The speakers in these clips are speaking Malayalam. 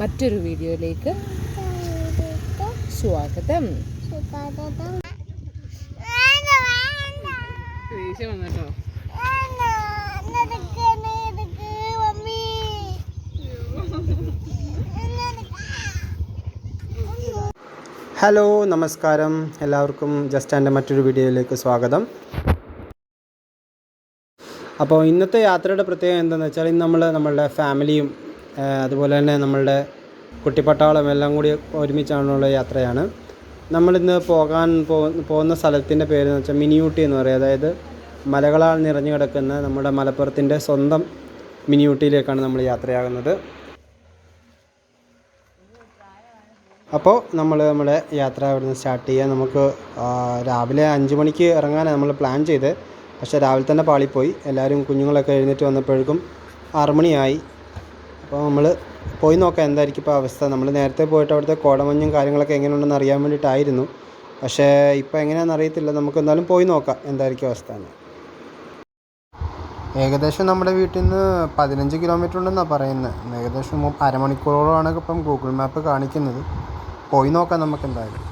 മറ്റൊരു വീഡിയോയിലേക്ക് സ്വാഗതം. ഹലോ, നമസ്കാരം. എല്ലാവർക്കും ജസ്റ്റ് എൻ്റെ മറ്റൊരു വീഡിയോയിലേക്ക് സ്വാഗതം. അപ്പോൾ ഇന്നത്തെ യാത്രയുടെ പ്രത്യേകത എന്താണെന്ന് വെച്ചാൽ, ഇന്ന് നമ്മളുടെ ഫാമിലിയും അതുപോലെ തന്നെ നമ്മളുടെ കുട്ടിപ്പട്ടാളം എല്ലാം കൂടി ഒരുമിച്ചാണുള്ള യാത്രയാണ്. നമ്മളിന്ന് പോകുന്ന സ്ഥലത്തിൻ്റെ പേരെന്ന് വെച്ചാൽ മിനി ഊട്ടി എന്ന് പറയും. അതായത് മലകളാൽ നിറഞ്ഞു കിടക്കുന്ന നമ്മുടെ മലപ്പുറത്തിൻ്റെ സ്വന്തം മിനി ഊട്ടിയിലേക്കാണ് നമ്മൾ യാത്രയാകുന്നത്. അപ്പോൾ നമ്മുടെ യാത്ര ഇവിടുന്ന് സ്റ്റാർട്ട് ചെയ്യാൻ നമുക്ക് രാവിലെ 5 മണിക്ക് ഇറങ്ങാനാണ് നമ്മൾ പ്ലാൻ ചെയ്തത്. പക്ഷേ രാവിലെ തന്നെ പാളിപ്പോയി. എല്ലാവരും കുഞ്ഞുങ്ങളൊക്കെ എഴുന്നേറ്റ് വന്നപ്പോഴേക്കും 6 മണിയായി. അപ്പോൾ നമ്മൾ പോയി നോക്കാം എന്തായിരിക്കും ഇപ്പോൾ അവസ്ഥ. നമ്മൾ നേരത്തെ പോയിട്ട് അവിടുത്തെ കോടമഞ്ഞും കാര്യങ്ങളൊക്കെ എങ്ങനെയുണ്ടെന്ന് അറിയാൻ വേണ്ടിയിട്ടായിരുന്നു. പക്ഷേ ഇപ്പോൾ എങ്ങനെയാണെന്ന് അറിയത്തില്ല. നമുക്ക് എന്തായാലും പോയി നോക്കാം എന്തായിരിക്കും അവസ്ഥ എന്ന്. ഏകദേശം നമ്മുടെ വീട്ടിൽ നിന്ന് 15 കിലോമീറ്റർ ഉണ്ടെന്നാണ് പറയുന്നത്. ഏകദേശം അരമണിക്കൂറോളമാണ് ഇപ്പം ഗൂഗിൾ മാപ്പ് കാണിക്കുന്നത്. പോയി നോക്കാം നമുക്ക് എന്തായാലും.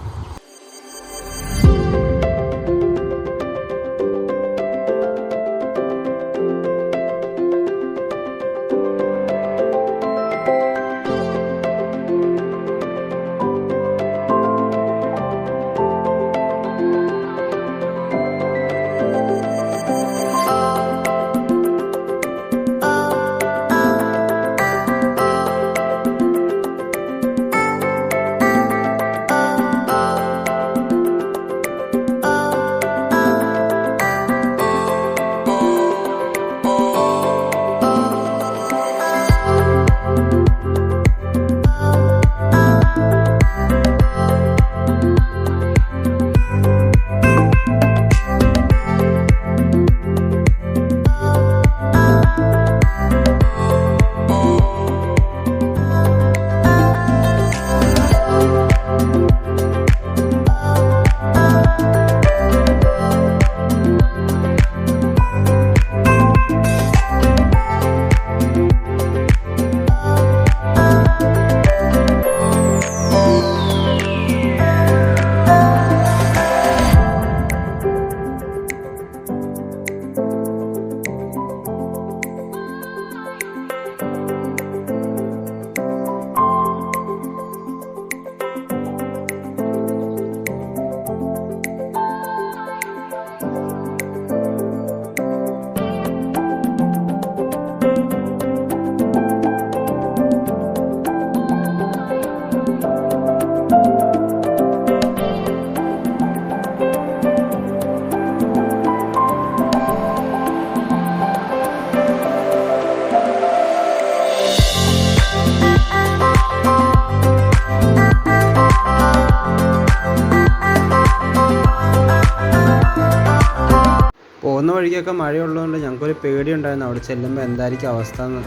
പോകുന്ന വഴിക്കൊക്കെ മഴയുള്ളതുകൊണ്ട് ഞങ്ങൾക്കൊരു പേടിയുണ്ടായിരുന്നു അവിടെ ചെല്ലുമ്പോൾ എന്തായിരിക്കും അവസ്ഥ എന്ന്.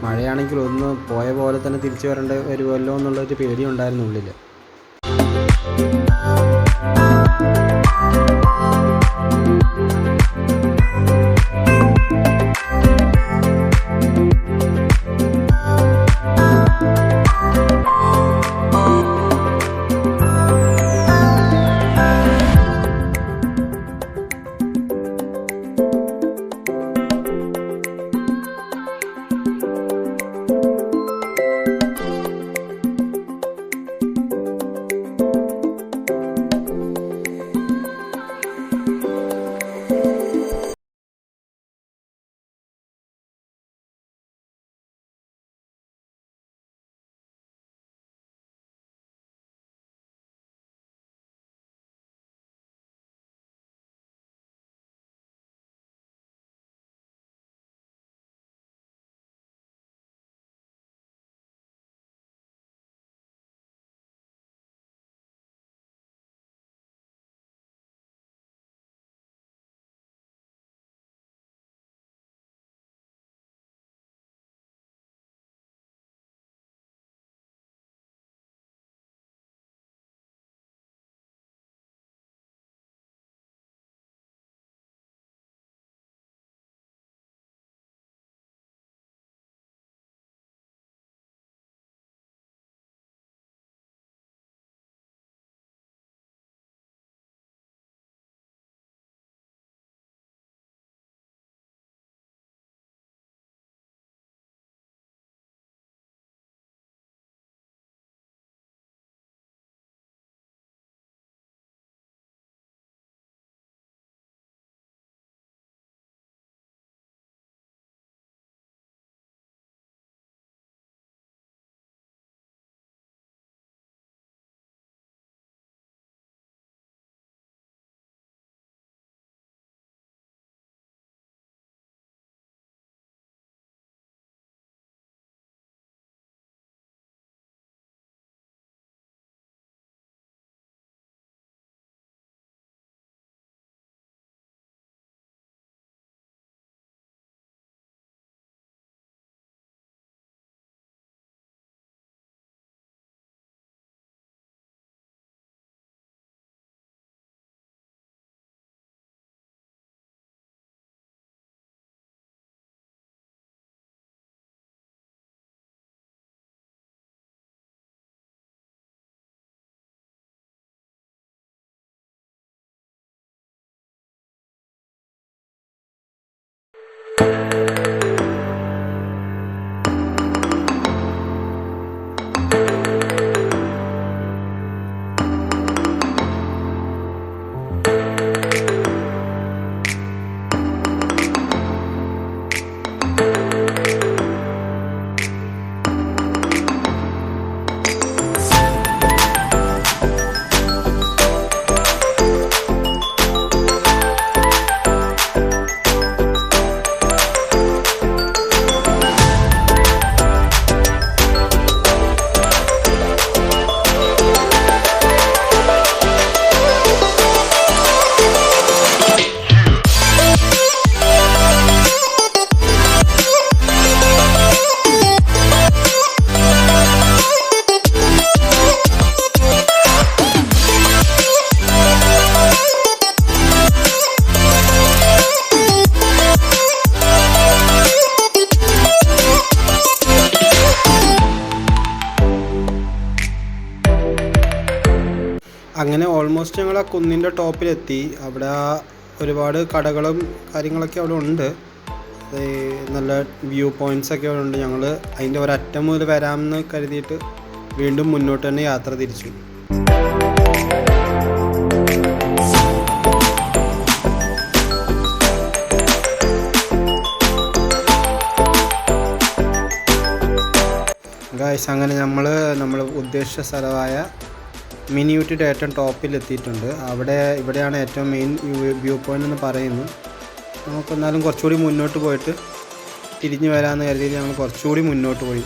മഴയാണെങ്കിൽ ഒന്ന് പോയ പോലെ തന്നെ തിരിച്ചു വരുമല്ലോ എന്നുള്ളൊരു പേടിയുണ്ടായിരുന്നു ഉള്ളിൽ. അങ്ങനെ ഓൾമോസ്റ്റ് ഞങ്ങൾ ആ കുന്നിൻ്റെ ടോപ്പിലെത്തി. അവിടെ ഒരുപാട് കടകളും കാര്യങ്ങളൊക്കെ അവിടെ ഉണ്ട്. നല്ല വ്യൂ പോയിൻറ്റ്സൊക്കെ അവിടെ ഉണ്ട്. ഞങ്ങൾ അതിൻ്റെ ഒരറ്റം മുതൽ വരാമെന്ന് കരുതിയിട്ട് വീണ്ടും മുന്നോട്ട് തന്നെ യാത്ര തിരിച്ചു. ഗായ്സ്, അങ്ങനെ നമ്മൾ ഉദ്ദേശിച്ച സ്ഥലമായ മിനി ഊട്ടിയുടെ ഏറ്റവും ടോപ്പിലെത്തിയിട്ടുണ്ട്. ഇവിടെയാണ് ഏറ്റവും മെയിൻ വ്യൂ പോയിൻ്റ് എന്ന് പറയുന്നു. നമുക്കെന്നാലും കുറച്ചുകൂടി മുന്നോട്ട് പോയിട്ട് തിരിഞ്ഞു വരാമെന്ന് കരുതിയിട്ട് ഞങ്ങൾ കുറച്ചുകൂടി മുന്നോട്ട് പോയി.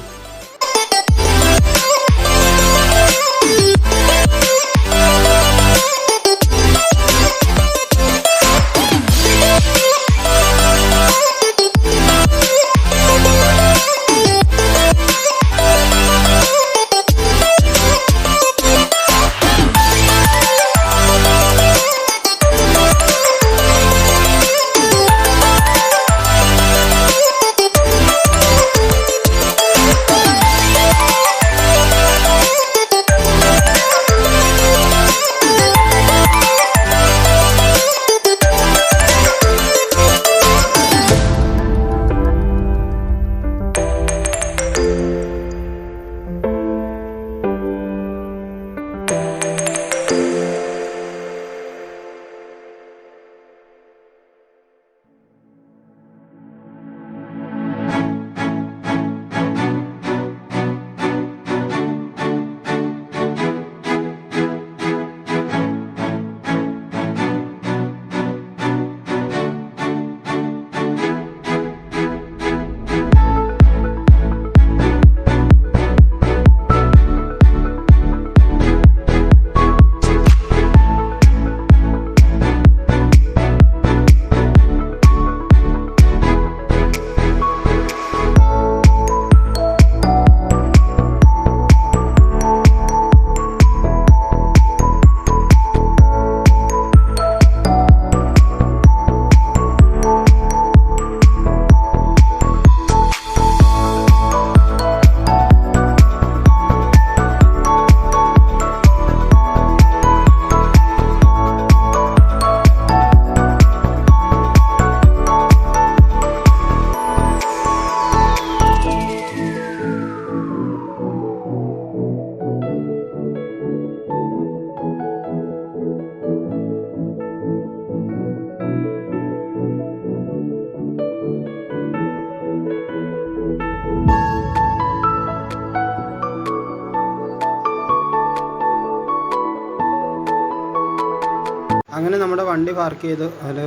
അങ്ങനെ നമ്മുടെ വണ്ടി പാർക്ക് ചെയ്ത് ഒരു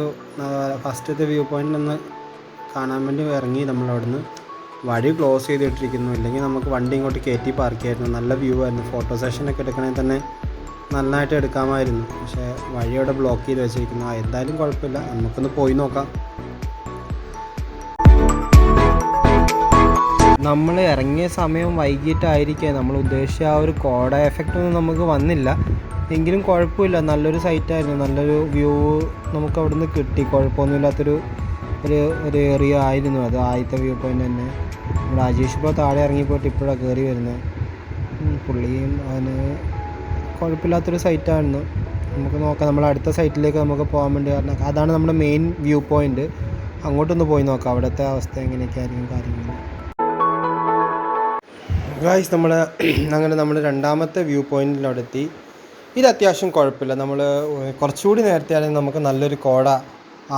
ഫസ്റ്റത്തെ വ്യൂ പോയിൻ്റിൽ നിന്ന് കാണാൻ വേണ്ടി ഇറങ്ങി. നമ്മളവിടുന്ന് വഴി ക്ലോസ് ചെയ്തിട്ടിരിക്കുന്നു, ഇല്ലെങ്കിൽ നമുക്ക് വണ്ടി ഇങ്ങോട്ട് കയറ്റി പാർക്ക് ചെയ്യായിരുന്നു. നല്ല വ്യൂ ആയിരുന്നു. ഫോട്ടോ സെഷനൊക്കെ എടുക്കണമെങ്കിൽ തന്നെ നന്നായിട്ട് എടുക്കാമായിരുന്നു. പക്ഷേ വഴിയോടെ ബ്ലോക്ക് ചെയ്ത് വെച്ചിരിക്കുന്നു. എന്തായാലും കുഴപ്പമില്ല, നമുക്കൊന്ന് പോയി നോക്കാം. നമ്മൾ ഇറങ്ങിയ സമയം വൈകിട്ടായിരിക്കുക. നമ്മൾ ഉദ്ദേശിച്ച ആ ഒരു കോട എഫക്റ്റ് ഒന്നും നമുക്ക് വന്നില്ല. എങ്കിലും കുഴപ്പമില്ല, നല്ലൊരു സൈറ്റായിരുന്നു. നല്ലൊരു വ്യൂ നമുക്ക് അവിടെ നിന്ന് കിട്ടി. കുഴപ്പമൊന്നുമില്ലാത്തൊരു ഒരു ഏരിയ ആയിരുന്നു അത്. ആദ്യത്തെ വ്യൂ പോയിൻ്റ് തന്നെ. നമ്മുടെ അജീഷ് ഇപ്പോൾ താഴെ ഇറങ്ങിപ്പോയിട്ട് ഇപ്പോഴാണ് കയറി വരുന്നത്. പുള്ളിയും അതിന് കുഴപ്പമില്ലാത്തൊരു സൈറ്റായിരുന്നു. നമുക്ക് നോക്കാം, നമ്മൾ അടുത്ത സൈറ്റിലേക്ക് നമുക്ക് പോകാൻ വേണ്ടി. കാരണം അതാണ് നമ്മുടെ മെയിൻ വ്യൂ പോയിൻ്റ്. അങ്ങോട്ടൊന്ന് പോയി നോക്കാം അവിടുത്തെ അവസ്ഥ എങ്ങനെയൊക്കെ ആയിരിക്കും കാര്യങ്ങൾ. ഗായ്സ്, നമ്മൾ രണ്ടാമത്തെ വ്യൂ പോയിൻ്റിൽ അവിടെ എത്തി. ഇത് അത്യാവശ്യം കുഴപ്പമില്ല. നമ്മൾ കുറച്ചുകൂടി നേരത്തെ ആണെങ്കിൽ നമുക്ക് നല്ലൊരു കോട,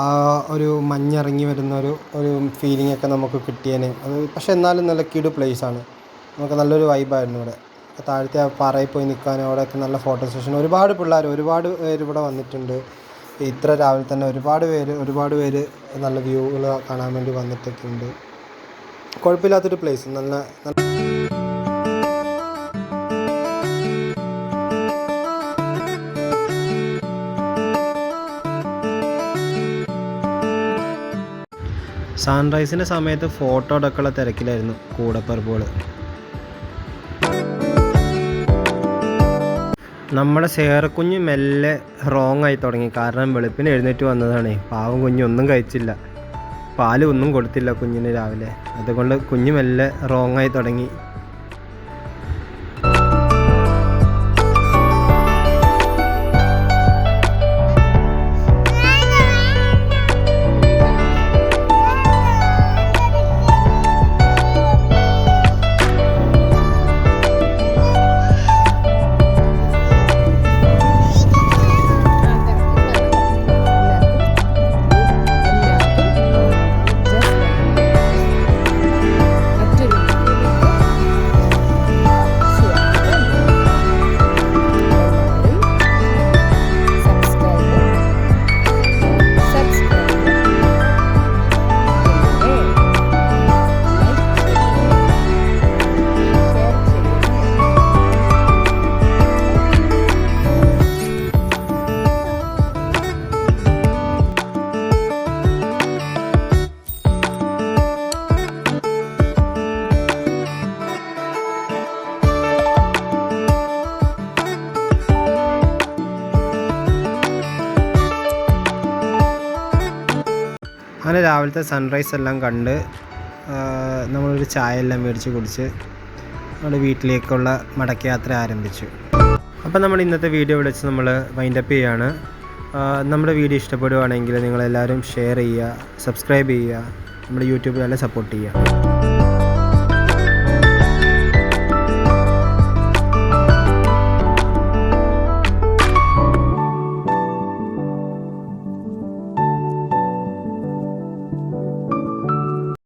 ആ ഒരു മഞ്ഞിറങ്ങി വരുന്ന ഒരു ഫീലിംഗ് ഒക്കെ നമുക്ക് കിട്ടിയേനെ. അത് പക്ഷെ എന്നാലും നല്ല കിടു പ്ലേസാണ്. നമുക്ക് നല്ലൊരു വൈബായിരുന്നു ഇവിടെ. താഴത്തെ ആ പാറയിൽ പോയി നിൽക്കാനും അവിടെയൊക്കെ നല്ല ഫോട്ടോ സെഷൻ. ഒരുപാട് പേര് ഇവിടെ വന്നിട്ടുണ്ട്. ഇത്ര രാവിലെ തന്നെ ഒരുപാട് പേര് നല്ല വ്യൂകൾ കാണാൻ വേണ്ടി വന്നിട്ടൊക്കെ ഉണ്ട്. കുഴപ്പമില്ലാത്തൊരു പ്ലേസ്. നല്ല സൺറൈസിൻ്റെ സമയത്ത് ഫോട്ടോ എടുക്കാനുള്ള തിരക്കിലായിരുന്നു കൂടപ്പറമ്പുകൾ. നമ്മുടെ സേറക്കുഞ്ഞ് മെല്ലെ റോങ് ആയി തുടങ്ങി. കാരണം വെളുപ്പിന് എഴുന്നേറ്റ് വന്നതാണ്. പാവം കുഞ്ഞൊന്നും കഴിച്ചില്ല, പാല് ഒന്നും കൊടുത്തില്ല കുഞ്ഞിന് രാവിലെ. അതുകൊണ്ട് കുഞ്ഞ് മെല്ലെ റോങ് ആയി തുടങ്ങി. അങ്ങനെ രാവിലത്തെ സൺറൈസ് എല്ലാം കണ്ട് നമ്മളൊരു ചായ എല്ലാം മേടിച്ച് കുടിച്ച് നമ്മുടെ വീട്ടിലേക്കുള്ള മടക്കയാത്ര ആരംഭിച്ചു. അപ്പോൾ നമ്മൾ ഇന്നത്തെ വീഡിയോ വിളിച്ച് നമ്മൾ വൈൻഡപ്പ് ചെയ്യുകയാണ്. നമ്മുടെ വീഡിയോ ഇഷ്ടപ്പെടുകയാണെങ്കിൽ നിങ്ങളെല്ലാവരും ഷെയർ ചെയ്യുക, സബ്സ്ക്രൈബ് ചെയ്യുക, നമ്മുടെ യൂട്യൂബ് ചാനൽ സപ്പോർട്ട് ചെയ്യുക.